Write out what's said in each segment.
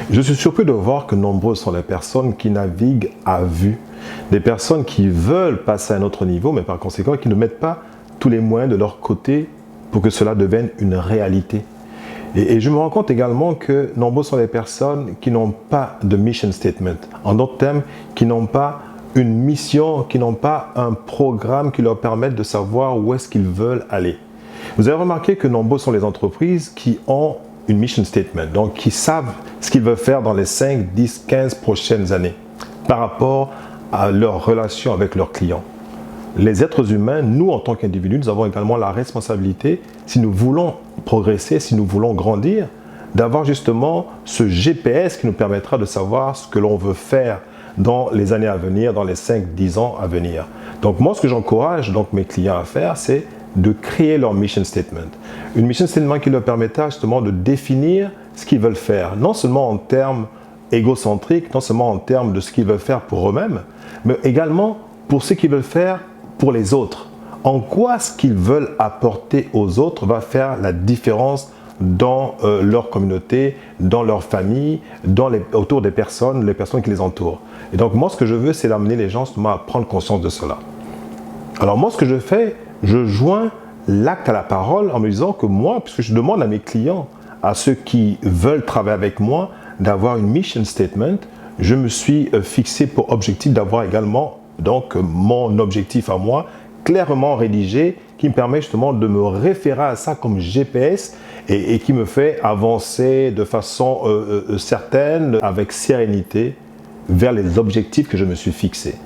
Je suis surpris de voir que nombreuses sont les personnes qui naviguent à vue, des personnes qui veulent passer à un autre niveau, mais par conséquent qui ne mettent pas tous les moyens de leur côté pour que cela devienne une réalité. Et je me rends compte également que nombreuses sont les personnes qui n'ont pas de mission statement, en d'autres termes, qui n'ont pas une mission, qui n'ont pas un programme qui leur permette de savoir où est-ce qu'ils veulent aller. Vous avez remarqué que nombreuses sont les entreprises qui ont une mission statement, donc qui savent ce qu'ils veulent faire dans les 5, 10, 15 prochaines années par rapport à leur relation avec leurs clients. Les êtres humains, nous en tant qu'individus, nous avons également la responsabilité, si nous voulons progresser, si nous voulons grandir, d'avoir justement ce GPS qui nous permettra de savoir ce que l'on veut faire dans les années à venir, dans les 5-10 ans à venir. Donc moi, ce que j'encourage donc mes clients à faire, c'est de créer leur mission statement. Une mission statement qui leur permettra justement de définir ce qu'ils veulent faire, non seulement en termes égocentriques, non seulement en termes de ce qu'ils veulent faire pour eux-mêmes, mais également pour ce qu'ils veulent faire pour les autres. En quoi ce qu'ils veulent apporter aux autres va faire la différence dans leur communauté, dans leur famille, autour des personnes, les personnes qui les entourent. Et donc moi, ce que je veux, c'est d'amener les gens justement à prendre conscience de cela. Alors moi, ce que je fais, je joins l'acte à la parole en me disant que moi, puisque je demande à mes clients, à ceux qui veulent travailler avec moi, d'avoir une mission statement, je me suis fixé pour objectif d'avoir également donc mon objectif à moi clairement rédigé qui me permet justement de me référer à ça comme GPS et qui me fait avancer de façon certaine, avec sérénité, vers les objectifs que je me suis fixés.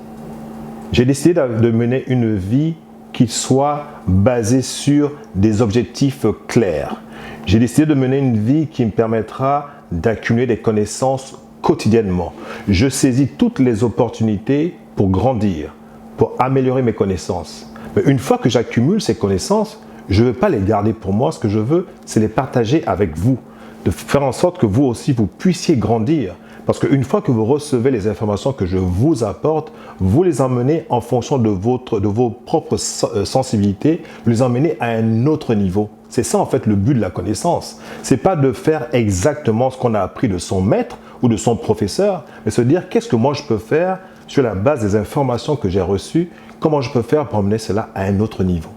J'ai décidé de mener une vie qui soit basée sur des objectifs clairs. J'ai décidé de mener une vie qui me permettra d'accumuler des connaissances quotidiennement. Je saisis toutes les opportunités pour grandir, pour améliorer mes connaissances. Mais une fois que j'accumule ces connaissances, je ne veux pas les garder pour moi. Ce que je veux, c'est les partager avec vous, de faire en sorte que vous aussi, vous puissiez grandir. Parce qu'une fois que vous recevez les informations que je vous apporte, vous les emmenez en fonction de vos propres sensibilités, vous les emmenez à un autre niveau. C'est ça en fait le but de la connaissance. Ce n'est pas de faire exactement ce qu'on a appris de son maître ou de son professeur, mais se dire qu'est-ce que moi je peux faire sur la base des informations que j'ai reçues, comment je peux faire pour emmener cela à un autre niveau.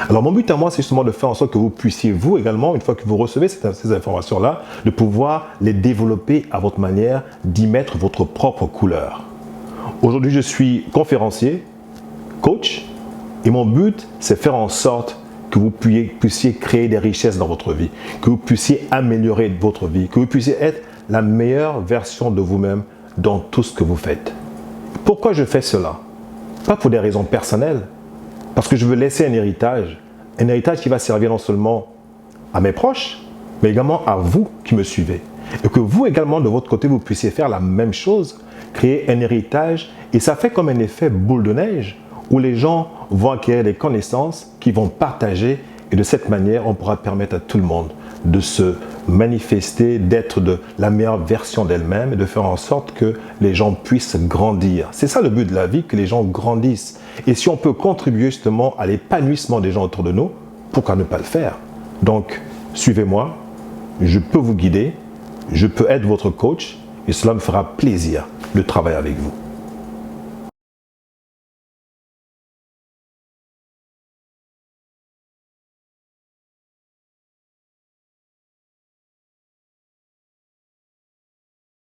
Alors mon but à moi, c'est justement de faire en sorte que vous puissiez, vous également, une fois que vous recevez ces informations-là, de pouvoir les développer à votre manière, d'y mettre votre propre couleur. Aujourd'hui, je suis conférencier, coach, et mon but, c'est faire en sorte que vous puissiez créer des richesses dans votre vie, que vous puissiez améliorer votre vie, que vous puissiez être la meilleure version de vous-même dans tout ce que vous faites. Pourquoi je fais cela? Pas pour des raisons personnelles, parce que je veux laisser un héritage qui va servir non seulement à mes proches, mais également à vous qui me suivez. Et que vous également, de votre côté, vous puissiez faire la même chose, créer un héritage. Et ça fait comme un effet boule de neige, où les gens vont acquérir des connaissances qu'ils vont partager. Et de cette manière, on pourra permettre à tout le monde de se manifester, d'être de la meilleure version d'elle-même et de faire en sorte que les gens puissent grandir. C'est ça le but de la vie, que les gens grandissent. Et si on peut contribuer justement à l'épanouissement des gens autour de nous, pourquoi ne pas le faire? Donc, suivez-moi, je peux vous guider, je peux être votre coach et cela me fera plaisir de travailler avec vous.